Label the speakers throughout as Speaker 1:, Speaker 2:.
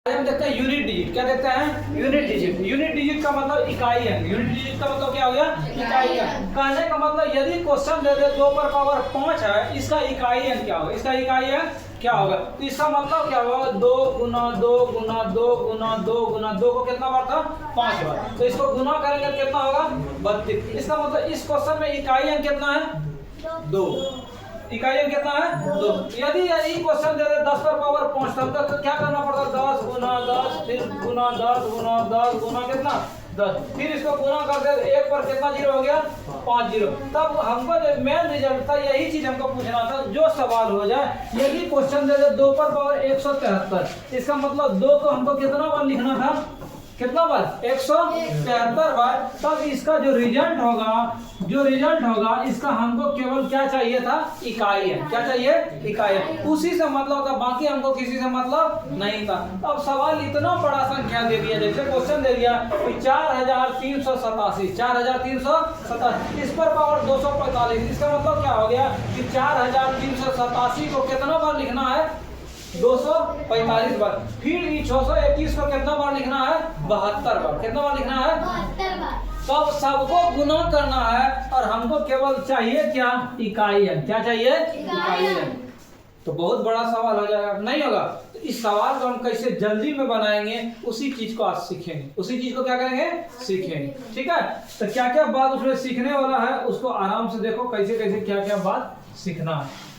Speaker 1: हम देखते हैं यूनिट डिजिट। क्या देखते हैं? Unit digit. यूनिट डिजिट का मतलब इकाई अंक। यूनिट डिजिट का मतलब क्या हो गया? इकाई अंक। कहने का मतलब यदि क्वेश्चन दे दे 2 पर पावर 5 है, इसका इकाई अंक क्या होगा? इसका इकाई अंक क्या होगा? तो इसका मतलब क्या होगा? 2 गुना 2 गुना 2 गुना 2 गुना 2 को कितना बार था? 5 बार। तो इसको गुना करेंगे तो कितना होगा? 32। इसका मतलब इस क्वेश्चन में इकाई अंक कितना है? 2। इकाई अंक कितना है? 2। यदि यही क्वेश्चन दे दे 10 पर पावर 5 तब तक क्या करना पड़ता? 10 गुना 10 फिर गुना 10 गुना 10 गुना कितना? 10। फिर इसको गुना कर दे 1 पर कितना जीरो हो गया? 5 जीरो। तब हमको जो मेन रिजल्ट था यही चीज हमको पूछना था। जो सवाल हो जाए, यदि क्वेश्चन दे दे 2 पर पावर 173, इसका मतलब 2 को हमको कितना बार लिखना था? कितना बार? 173 बार। तब इसका जो रिजल्ट होगा इसका हमको केवल क्या चाहिए था? इकाई है। क्या चाहिए? इकाई है। उसी से मतलब था, बाकी हमको किसी से मतलब नहीं था। अब सवाल इतना बड़ा संख्या दे दिया, जैसे क्वेश्चन दे दिया कि 4387, 4387, इस पर पावर 245। इसका मतलब क्या हो गया कि 4387 को कितना बार लिखना है? 245 बार। फिर 621 को कितना बार लिखना है? 72 बार। कितना बार लिखना है?
Speaker 2: 72 बार।
Speaker 1: तब सबको गुना करना है और हमको केवल चाहिए क्या? इकाई अंक। क्या चाहिए? इकाई अंक। तो बहुत बड़ा सवाल हो जाएगा, नहीं होगा? तो इस सवाल को हम कैसे जल्दी में बनाएंगे, उसी चीज को आज सीखेंगे। उसी चीज को क्या करेंगे? सीखेंगे। ठीक है? तो क्या क्या बात उसमें सीखने वाला है, उसको आराम से देखो कैसे कैसे क्या क्या बात सीखना है।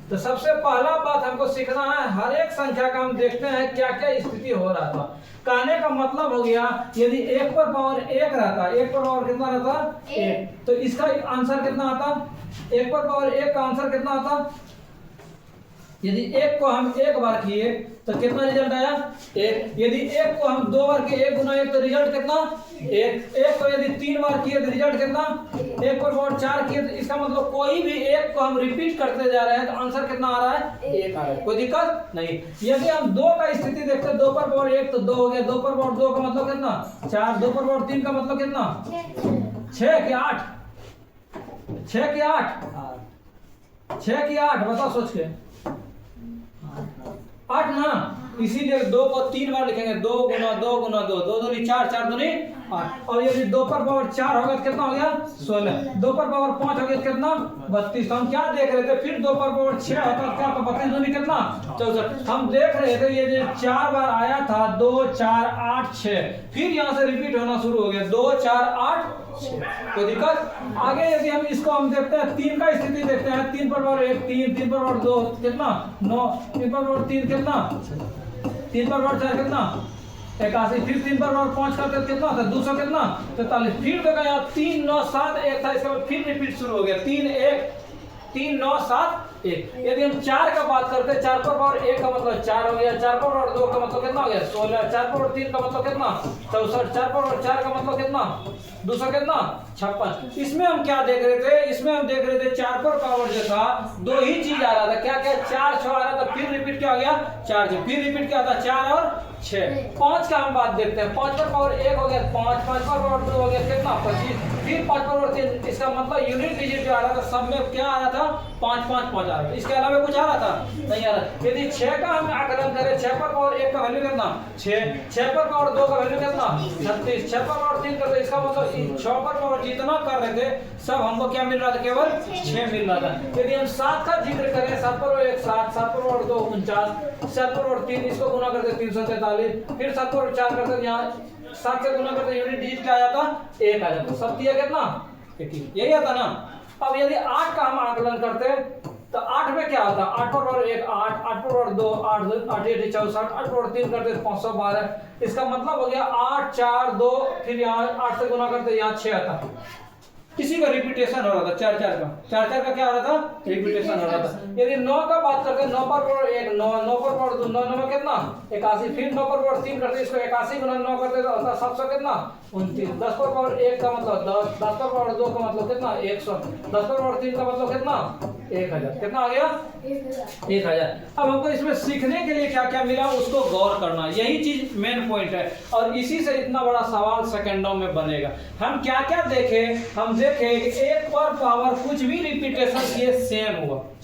Speaker 1: तो सबसे पहला बात हमको सीखना है, हर एक संख्या का हम देखते हैं क्या क्या स्थिति हो रहा था। कहने का मतलब हो गया यदि 1 पर पावर 1 रहता, 1 पर पावर कितना रहता? 1, तो इसका आंसर कितना आता? 1 पर पावर 1 का आंसर कितना आता? यदि 1 को हम 1 बार किए तो कितना रिजल्ट आया? 1। यदि 1 को हम 2 बार किए, 1 गुना 1 तो रिजल्ट कितना? 1। 1 को यदि 3 बार किए तो रिजल्ट कितना? 1 पर पावर 4 किए तो इसका मतलब कोई भी 1 को हम रिपीट करते जा रहे हैं तो आंसर कितना आ रहा है? 1 आ रहा है। कोई दिक्कत नहीं। यदि हम 2 का स्थिति देखते हैं, 2 पर पावर 1 तो 2 हो गया। 2 पर पावर 2 का मतलब कितना? 4। 2 पर पावर 3 का मतलब कितना? 6 कि 8? 6 कि 8? 6 कि 8? बताओ सोच के। 8 ना, इसीलिए 2 को 3 बार लिखेंगे। 2 गुना 2 गुना 2, 2 दूनी 4, 4 दूनी 8। और यदि 2 पर पावर 4 होगा तो कितना हो गया? 16। 2 पर पावर 5 हो गया तो कितना? 32। तो हम क्या देख रहे थे? फिर 2 पर पावर 6 होता तो क्या? 32 दूनी कितना? 64। हम देख रहे थे ये जो 4 बार आया था, 2 4 8 6, फिर यहाँ से रिपीट होना शुरू हो गया। 2 4 8 6। कोई दिक्कत? आगे यदि हम इसको हम देखते हैं, 3 का स्थिति देखते हैं। 3 पर पावर 1 3, 3 पर पावर 2 कितना? 9, 3 पर पावर 3 कितना? 3 पर पावर 4 कितना? 81। फिर 3 पर पावर 5 करते तो कितना था? 200 कितना? 43। फिर देखा यहाँ 3 9 7 1 था, इसके बाद फिर रिपीट शुरू हो गया। 3 1 3 9 7 1। यदि हम 4 का बात करते हैं, 4 पर पावर 1 का मतलब 4 हो गया। 4 पर पावर 2 का मतलब कितना हो गया? 16। 4 पर पावर 3 का मतलब कितना? 64। 4 पर पावर 4 का मतलब कितना? 200 कितना? 56। इसमें हम क्या देख रहे थे? इसमें हम देख रहे थे 4 पर पावर जो था, 2 ही चीज आ रहा था। क्या क्या? 4 6 आ रहा था। फिर रिपीट क्या हो गया? 4 6। फिर रिपीट क्या था? 4 और 6। 5 का हम बात देखते हैं। 5 पर पावर 1 हो गया 5, 5 पर पावर 2 हो गया कितना? 25। फिर 5 पर पावर 3, इसका मतलब यूनिट डिजिट जो आ रहा था सब में क्या आ रहा था? 5 5 5 आ रहा था। इसके अलावा कुछ आ रहा था? नहीं आ रहा। यदि 6 का हम आकलन करें, 6 पर पावर 1 का वैल्यू कितना? 6। 6 पर पावर 2 का वैल्यू कितना? 36। 6 पर पावर 3 करते, इसका मतलब 6 पर पावर जितना कर रहे थे सब हमको क्या मिल रहा था? केवल 6 मिल रहा था। यदि हम 7 का जिक्र करें, 7 पर 1 7, 7 पर 2 49, 7 पर 3, इसको गुना करते 343। फिर 7 पर 4 करते, यहाँ 7 से गुना करते यूनिट डिजिट क्या आ जाता? 1 आ जाता। सब दिया कितना? 21। यही आता ना। अब यदि 8 का हम आकलन करते तो 8 में क्या आता? 8 पर पावर 1 8, 8 पर पावर 2 8, 8 8 64, 8 पर 3 करते 512। इसका मतलब हो गया 8 4 2, फिर यहाँ 8 से गुना करते यहाँ 6 आता। किसी का रिपीटेशन हो रहा था। 4 4 का 4 4 का क्या हो रहा था? रिपीटेशन हो रहा था। यदि 9 का बात करते हैं, 9 पर पावर 1 9, 9 पर पावर 2 9, 9 में कितना? 81। फिर 9 पर पावर 3 करते, इसको 81 गुना 9 करते तो होता 700 कितना? 29। 10 पर पावर 1 का मतलब 10, 10 पर पावर 2 का मतलब कितना? 100। 10 पर पावर 3 का मतलब कितना? 1000। कितना आ गया? 1000। अब हमको इसमें सीखने के लिए क्या क्या मिला उसको गौर करना, यही चीज मेन पॉइंट है। और इसी से इतना बड़ा सवाल सेकंडों में बनेगा। हम क्या क्या देखे? हम देखें कि एक पर पावर कुछ भी रिपीटेशन ये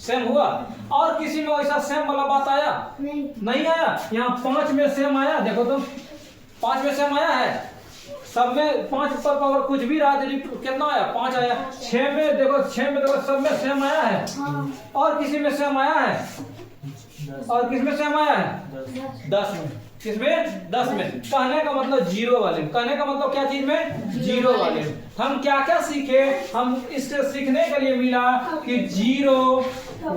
Speaker 1: सेम हुआ और किसी में वैसा सेम वाला बात आया नहीं आया। यहाँ 5 में सेम आया, देखो तो 5 में सेम आया है, सब में 5 पर पावर कुछ भी रहा कितना आया 5 आया। 6 में देखो सब में सेम आया है और किसी में सेम आया है और किस में सेम आया है 10 में, किसमें 10 में। कहने का मतलब जीरो वाले, कहने का मतलब क्या चीज में जीरो वाले। हम क्या क्या सीखे, हम इससे सीखने के लिए मिला कि 0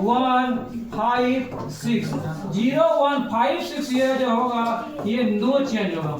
Speaker 1: 1 5 6 0 1 5 6 ये जो होगा ये नो चेंज होगा।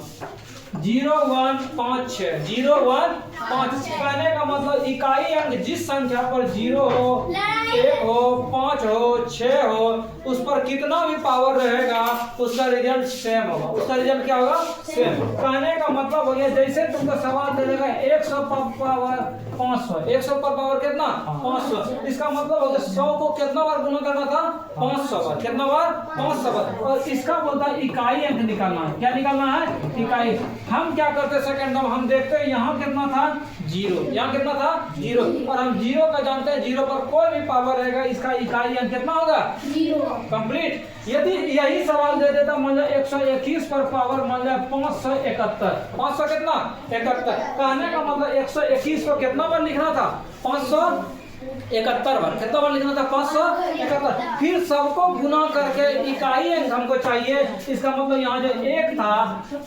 Speaker 1: 0 1 5 6 0 1 5 कहने का मतलब इकाई अंक जिस संख्या पर 0 हो 1 हो 5 हो 6 हो उस पर कितना भी पावर रहेगा उसका रिजल्ट सेम होगा। उसका रिजल्ट क्या होगा सेम। कहने का मतलब हो गया जैसे तुमको सवाल दे देगा 100 पर पावर 500, 100 पर पावर कितना 500, इसका मतलब हो गया 100 को कितना बार गुना करना था 500 बार, कितना बार 500 बार। और इसका बोलता है इकाई अंक निकालना है। क्या निकालना है इकाई। हम क्या करते सेकंड में हम देखते हैं यहाँ कितना था 0, यहाँ कितना था 0 और हम 0 का जानते हैं 0 पर कोई भी पावर रहेगा इसका इकाई अंक कितना होगा 0 कंप्लीट। यदि यही सवाल दे देता मान लो 121 पर पावर मान लो 571, 500 कितना 71, कहने का मतलब 121 को कितना बार लिखना था 571 बार, कितना बार लिखना था 571। फिर सबको गुना करके इकाई अंक हमको चाहिए। इसका मतलब यहाँ जो 1 था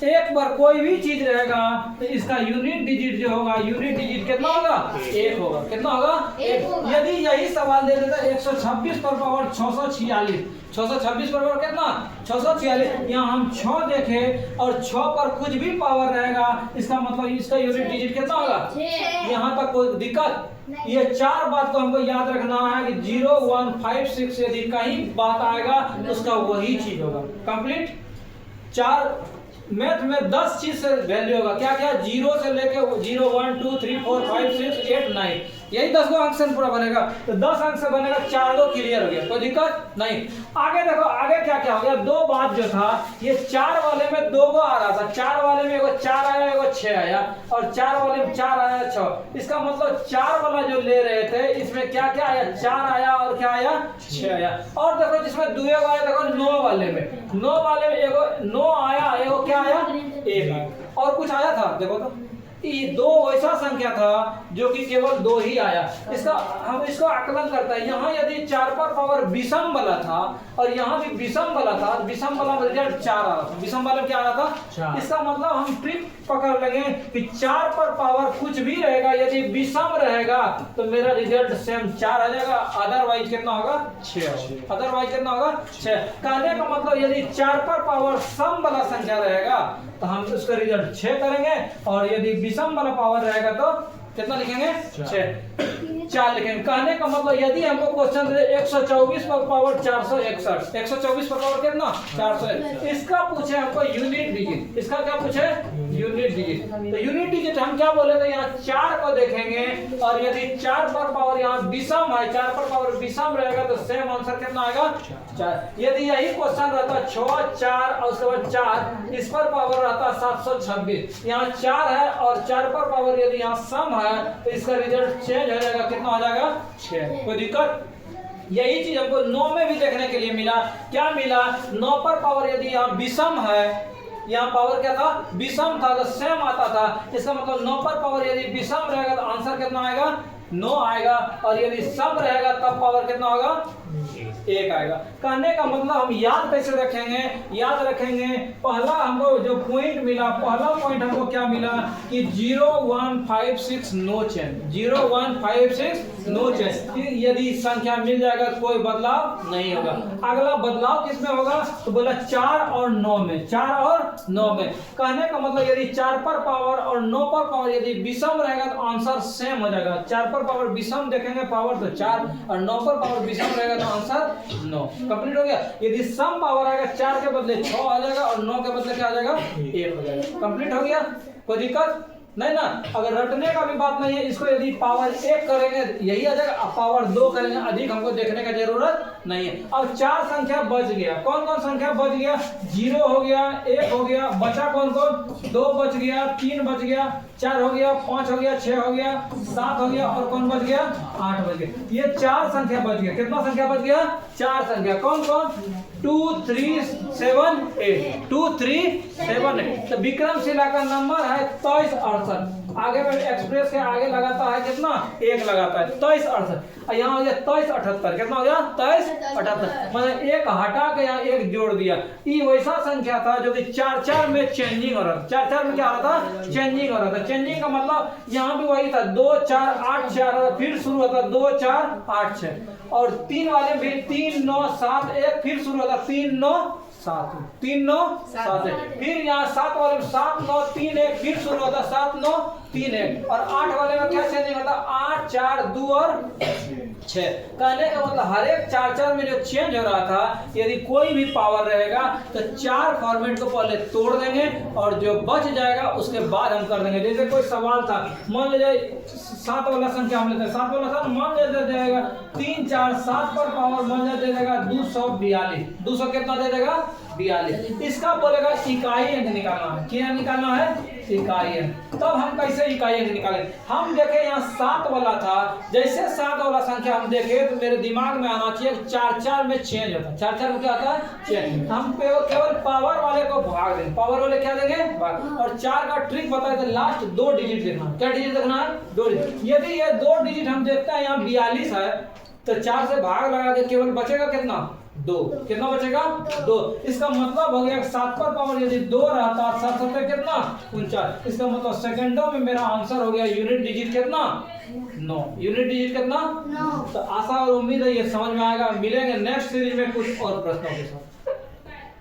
Speaker 1: 1 बार कोई भी चीज रहेगा तो इसका यूनिट डिजिट जो होगा यूनिट डिजिट कितना होगा 1 होगा, कितना होगा 1। यदि यही सवाल दे देता 126 पर पावर 646, 626 पर पावर कितना 646, यहाँ हम 6 देखें और 6 पर कुछ भी पावर रहेगा इसका मतलब इसका यूनिट डिजिट कितना होगा। यहाँ तक कोई दिक्कत। ये 4 बात को हमको याद रखना है कि 0 1 5 6 यदि कहीं बात आएगा तो उसका वही चीज होगा कंप्लीट। 4 मैथ में 10 चीज से वैल्यू होगा, क्या क्या 0 से लेके 0 1 2 3 4 5 6 8 9 यही 10 अंक से पूरा बनेगा। तो 10 अंक से बनेगा 4 दो क्लियर हो गया, कोई दिक्कत नहीं। आगे देखो आगे क्या क्या हो गया। 2 बात जो था ये 4 वाले में 2 गो आ रहा था, 4 वाले में एगो 4 आया एगो 6 आया और 4 वाले में 4 आया 6। इसका मतलब 4 वाला जो ले रहे थे इसमें क्या क्या आया 4 आया और क्या आया 6 आया। और देखो जिसमें 2 आया देखो 9 वाले में, 9 वाले में एगो 9 आया एगो क्या आया 1 और कुछ आया था। देखो तो ये 2 ऐसा संख्या था जो कि केवल 2 ही आया। इसका हम इसको आकलन करते हैं। यहाँ यदि 4 पर पावर विषम वाला था और यहाँ भी विषम वाला था, विषम वाला में रिजल्ट 4 आ रहा था, विषम वाला क्या आ रहा था। इसका मतलब हम ट्रिक पकड़ लेंगे कि 4 पर पावर कुछ भी रहेगा यदि विषम रहेगा तो मेरा रिजल्ट सेम 4 आ जाएगा, अदरवाइज कितना होगा 6 होगा, अदरवाइज कितना होगा 6। कहने का मतलब यदि 4 पर पावर सम वाला संख्या रहेगा तो हम उसका रिजल्ट 6 करेंगे और यदि विषम वाला पावर रहेगा तो कितना लिखेंगे 4 लिखेंगे। कहने का मतलब यदि हमको क्वेश्चन दे 124 पर पावर 461, 124 पर पावर कितना 400, इसका पूछे हमको यूनिट डिजिट, इसका क्या पूछे यूनिट डिजिट। तो यूनिट डिजिट हम क्या बोले थे यहाँ 4 को देखेंगे और यदि 4 पर पावर यहाँ विषम है, 4 पर पावर विषम रहेगा तो सेम आंसर कितना आएगा 4। यदि यही क्वेश्चन रहता 6 4 और उसके बाद 4 इस पर पावर रहता 726, यहाँ 4 है और 4 पर पावर यदि यहाँ सम है तो इसका रिजल्ट चेंज हो जाएगा, कितना हो जाएगा 6। कोई दिक्कत। यही चीज हमको 9 में भी देखने के लिए मिला। क्या मिला 9 पर पावर यदि यहाँ विषम है, यहाँ पावर क्या था विषम था तो सेम आता था। इसका मतलब 9 पर पावर यदि विषम रहेगा तो आंसर कितना आएगा 9 आएगा और यदि सम रहेगा तब पावर कितना होगा 1 आएगा। कहने का मतलब हम याद कैसे रखेंगे, याद रखेंगे पहला हमको जो पॉइंट मिला, पहला पॉइंट हमको क्या मिला कि 0 1 5 6 नो चेंज, 0 1 5 6 नो चेंज। यदि संख्या मिल जाएगा कोई बदलाव नहीं होगा। अगला बदलाव किसमें होगा तो बोला 4 और 9 में, 4 और 9 में। कहने का मतलब यदि 4 पर पावर और 9 पर पावर यदि विषम रहेगा तो आंसर सेम हो जाएगा। 4 पर पावर विषम देखेंगे पावर तो 4 और 9 पर पावर विषम रहेगा तो आंसर 9 कंप्लीट हो गया। यदि सम पावर आएगा 4 के बदले 6 आ जाएगा और 9 के बदले क्या आ जाएगा 1 हो जाएगा, कंप्लीट हो गया। कोई दिक्कत। नहीं ना, अगर रटने का भी बात नहीं है, इसको यदि पावर 1 करेंगे यही आ जाएगा, पावर 2 करेंगे, अधिक हमको देखने का जरूरत नहीं है। अब 4 संख्या बच गया, कौन कौन संख्या बच गया? 0 हो गया, 1 हो गया, बचा कौन कौन? 2 बच गया, 3 बच गया, 4 हो गया, 5 हो गया, 6 हो गया, 7 हो गया, और कौन बच गया? 8 बच गया। ये 4 संख्या बच गया। कितना संख्या बच गया? 4 संख्या। कौन कौन? 2 3 7 8, 2 3 7 8। तो विक्रमशिला का नंबर है 23 68। आगे में एक्सप्रेस के आगे लगाता है कितना? 1 लगाता है, 23 68। यहाँ हो गया 23 78। कितना हो गया? 23 78। मतलब 1 हटा के यहाँ 1 जोड़ दिया। ये वैसा संख्या था जो कि 4 4 में चेंजिंग हो रहा था। 4 4 में क्या हो रहा था? चेंजिंग हो रहा था। चेंजिंग का मतलब यहाँ भी वही था, 2 4 8 4, फिर शुरू होता 2 4 8 6, और 3 वाले भी 3 9 7 1, फिर शुरू होता 3 9 7 3 9 7 1, फिर यहाँ 7 वाले में 7 9 3 1, फिर शुरू होता 7 9 3 1, और 8 वाले में क्या चेंजिंग होता? 8 4 2 और 6। कहने का मतलब हर एक 4 4 में जो चेंज हो रहा था, यदि कोई भी पावर रहेगा तो 4 फॉर्मेट को पहले तोड़ देंगे और जो बच जाएगा उसके बाद हम कर देंगे। जैसे कोई सवाल था, मान लीजिए 7 वाला संख्या हम लेते हैं, 7 वाला था, मान लीजिए दे देगा 3 4 7 पर पावर मान लीजिए दे देगा 242। 200 कितना दे देगा? 42। इसका बोलेगा इकाई अंक निकालना है। क्या निकालना है? इकाई अंक। तब हम कैसे इकाई अंक निकालें? हम देखें यहाँ 7 वाला था, जैसे 7 वाला संख्या हम देखे तो मेरे दिमाग में आना चाहिए 4 4 में चेंज होता है। 4 4 में क्या आता है? चेंज। हम केवल पावर वाले को भाग देंगे। पावर वाले क्या देंगे? भाग। और 4 का ट्रिक बताए तो लास्ट 2 डिजिट देखना। क्या डिजिट देखना है? 2 डिजिट। यदि ये 2 डिजिट हम देखते हैं, यहाँ 42 है, तो 4 से भाग लगा के केवल बचेगा कितना? 2। कितना बचेगा? 2। इसका मतलब हो गया 7 पर पावर यदि 2 रहता, 7 7 कितना? 49। इसका मतलब सेकंडों में मेरा आंसर हो गया यूनिट डिजिट कितना? 9। यूनिट डिजिट कितना? 9। तो आशा और उम्मीद है ये समझ में आएगा। मिलेंगे नेक्स्ट सीरीज में कुछ और प्रश्नों के साथ।